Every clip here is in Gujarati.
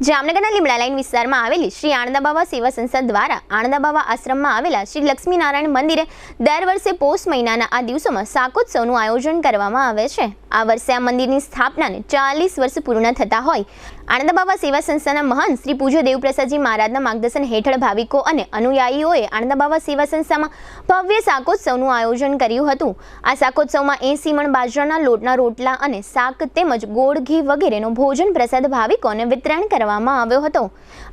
જામનગરના લીમડા લાઈન વિસ્તારમાં આવેલી શ્રી આણંદાબાવા સેવા સંસ્થા દ્વારા આણંદાબાવા આશ્રમમાં આવેલા શ્રી લક્ષ્મીનારાયણ મંદિરે દર વર્ષે પોષ મહિનાના આ દિવસોમાં શાકોત્સવનું આયોજન કરવામાં આવે છે। આ વર્ષે આ મંદિરની સ્થાપનાને 40 વર્ષ પૂર્ણ થતા હોય આણંદાબાવા સેવા સંસ્થાના મહાન શ્રી પૂજ્ય દેવપ્રસાદજી મહારાજના માર્ગદર્શન હેઠળ ભાવિકો અને અનુયાયીઓએ આણંદાબાવા સેવા સંસ્થામાં ભવ્ય શાકોત્સવનું આયોજન કર્યું હતું। આ શાકોત્સવમાં 80 મણ બાજરાના લોટના રોટલા અને શાક તેમજ ગોળ ઘી વગેરેનો ભોજન પ્રસાદ ભાવિકોને વિતરણ કરવામાં આવ્યો હતો।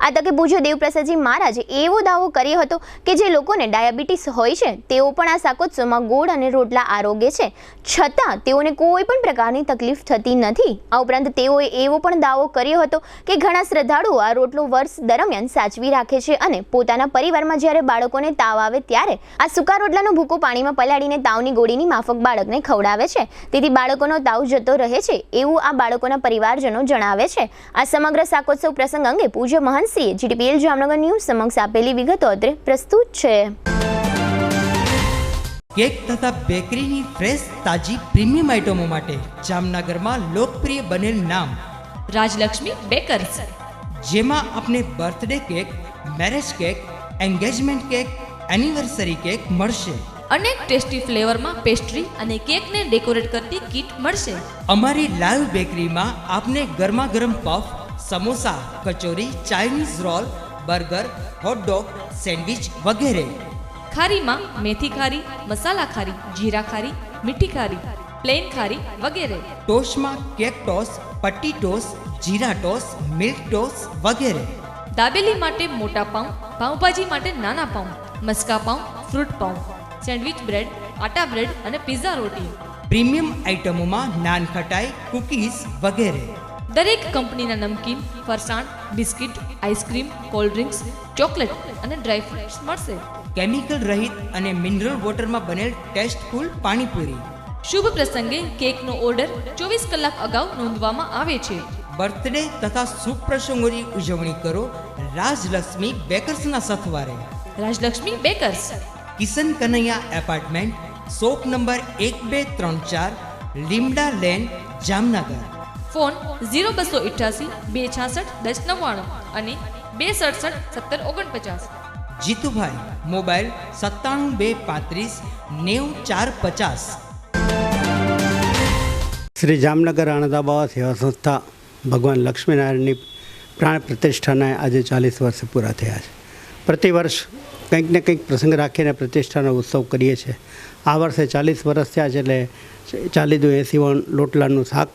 આ તકે પૂજ્ય દેવપ્રસાદજી મહારાજે એવો દાવો કર્યો હતો કે જે લોકોને ડાયાબિટીસ હોય છે તેઓ પણ આ શાકોત્સવમાં ગોળ અને રોટલા આરોગ્ય છે, છતાં તેઓને કોઈ પણ પ્રકારની તકલીફ થતી નથી। આ ઉપરાંત તેઓએ એવો પણ દાવો કર્યો હતો કે ઘણા શ્રદ્ધાળુઓ આ રોટલો વર્ષ દરમિયાન સાચવી રાખે છે અને પોતાના પરિવારમાં જ્યારે બાળકોને તાવ આવે ત્યારે આ સૂકા રોટલાનો ભૂકો પાણીમાં પલાળીને તાવની ગોળીની માફક બાળકને ખવડાવે છે, તેથી બાળકોનો તાવ જતો રહે છે એવું આ બાળકોના પરિવારજનો જણાવે છે। આ સમગ્ર શાકોત્સવ પ્રસંગ અંગે પૂજ્ય મહંતશ્રીએ GTPL જામનગર ન્યૂઝ સમક્ષ આપેલી વિગતો અત્રે પ્રસ્તુત છે। કેક તથા બેકરીની ફ્રેશ તાજી પ્રીમિયમ આઇટમો માટે જામનગરમાં લોકપ્રિય બનેલ નામ રાજલક્ષ્મી બેકર્સ, જેમાં આપને birthday cake, marriage cake, engagement cake, anniversary cake મળશે। અનેક ટેસ્ટી ફ્લેવરમાં પેસ્ટ્રી અને કેકને ડેકોરેટ કરતી કીટ મળશે। અમારી લાઈવ બેકરીમાં આપને ગરમા ગરમ puff, samosa, kachori, Chinese roll, burger, hot dog, sandwich વગેરે। ખારીમાં મેથી ખારી, મસાલા ખારી, જીરા ખારી, મીઠી ખારી, પ્લેન ખારી વગેરે। ટોસ્ટમાં કેક ટોસ, પટ્ટી ટોસ, જીરા ટોસ, મિલ્ક ટોસ વગેરે। દાબેલી માટે મોટા પાઉં, પાઉંભાજી માટે નાના પાઉં, મસ્કા પાઉં, ફ્રૂટ પાઉં, સેન્ડવિચ બ્રેડ, આટા બ્રેડ અને પિઝા રોટી। પ્રીમિયમ આઇટમોમાં નાન ખટાઈ, કૂકીઝ વગેરે। દરેક કંપનીના નમકીન, ફરસાણ, biscuit, ice cream, cold drinks, chocolate અને ડ્રાય ફ્રૂટ્સ મળશે। કેમિકલ રહિત અને મિનરલ વોટરમાં બનેલ ટેસ્ટફુલ પાણીપુરી। શુભ પ્રસંગે કેકનો ઓર્ડર 24 કલાક અગાઉ નોંધવામાં આવે છે। બર્થડે તથા શુભ પ્રસંગોની ઉજવણી કરો રાજલક્ષ્મી બેકર્સના સથવારે। Rajlakshmi bakers, Kishan Kanaiya apartment, shop number 1234, Limda lane, Jamnagar. Phone 0288 266 1099 અને 267 1749। જીતુભાઈ, મોબાઈલ 97 235 90 450। શ્રી જામનગર આણંદાબાવા સેવા સંસ્થા ભગવાન લક્ષ્મીનારાયણની પ્રાણ પ્રતિષ્ઠાના આજે 40 વર્ષ પૂરા થયા છે। પ્રતિવર્ષ કંઈક ને કંઈક પ્રસંગ રાખીને પ્રતિષ્ઠાનો ઉત્સવ કરીએ છીએ। આ વર્ષે 40 વર્ષ થયા છે એટલે 40-80 વણ લોટલાનું શાક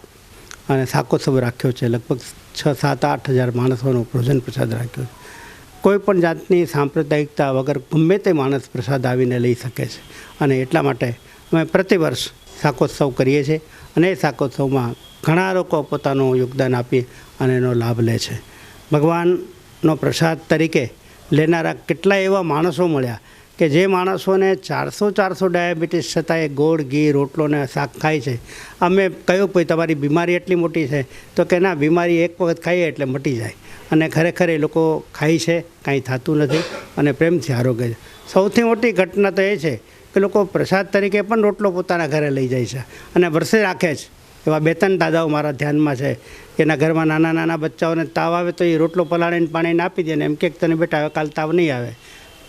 અને શાકોત્સવ રાખ્યો છે। લગભગ 6-7-8 હજાર માણસોનો ભોજન પ્રસાદ રાખ્યો છે। કોઈ પણ જાતની સાંપ્રદાયિકતા વગર ગમે તે માણસ પ્રસાદ આવીને લઈ શકે છે અને એટલા માટે અમે પ્રતિવર્ષ શાકોત્સવ કરીએ છીએ અને એ શાકોત્સવમાં ઘણા લોકો પોતાનું યોગદાન આપી અને એનો લાભ લે છે। ભગવાનનો પ્રસાદ તરીકે લેનારા કેટલા એવા માણસો મળ્યા કે જે માણસોને 400 ડાયાબિટીસ છતાંય ગોળ, ઘી, રોટલો ને શાક ખાય છે। અમે કહ્યું ભાઈ તમારી બીમારી એટલી મોટી છે તો કે ના, બીમારી એક વખત ખાઈએ એટલે મટી જાય અને ખરેખર એ લોકો ખાય છે, કાંઈ થતું નથી અને પ્રેમથી આરોગ્ય છે। સૌથી મોટી ઘટના તો એ છે કે લોકો પ્રસાદ તરીકે પણ રોટલો પોતાના ઘરે લઈ જાય છે અને વર્ષે રાખે છે। એવા 2-3 દાદાઓ મારા ધ્યાનમાં છે, એના ઘરમાં નાના બચ્ચાઓને તાવ આવે તો એ રોટલો પલાળીને પાણીને આપી દે ને એમ કે તને બેટા હવે કાલ તાવ નહીં આવે,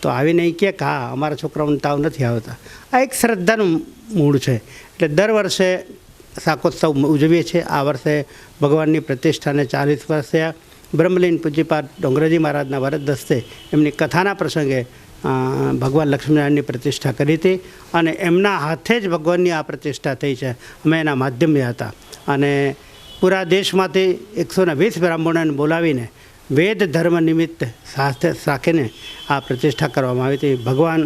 તો આવીને એ કહે કે હા અમારા છોકરાઓને તાવ નથી આવતા। આ એક શ્રદ્ધાનું મૂળ છે। એટલે દર વર્ષે શાકોત્સવ ઉજવીએ છીએ। આ વર્ષે ભગવાનની પ્રતિષ્ઠાને 40 વર્ષ થયા। બ્રહ્મલીન પૂજ્યપાદ ડોંગરાજી મહારાજના વરદ હસ્તે એમની કથાના પ્રસંગે ભગવાન લક્ષ્મીનારાયણની પ્રતિષ્ઠા કરી હતી અને એમના હાથે જ ભગવાનની આ પ્રતિષ્ઠા થઈ છે। અમે એના માધ્યમે હતા અને પૂરા દેશમાંથી 120 બ્રાહ્મણોને બોલાવીને વેદ ધર્મ નિમિત્ત સાથે રાખીને આ પ્રતિષ્ઠા કરવામાં આવી હતી। ભગવાન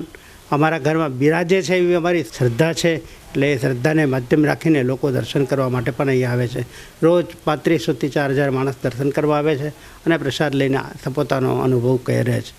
અમારા ઘરમાં બિરાજે છે એવી અમારી શ્રદ્ધા છે, એટલે એ શ્રદ્ધાને માધ્યમ રાખીને લોકો દર્શન કરવા માટે પણ અહીં આવે છે। રોજ 3500 થી 4000 માણસ દર્શન કરવા આવે છે અને પ્રસાદ લઈને પોતાનો અનુભવ કરે છે।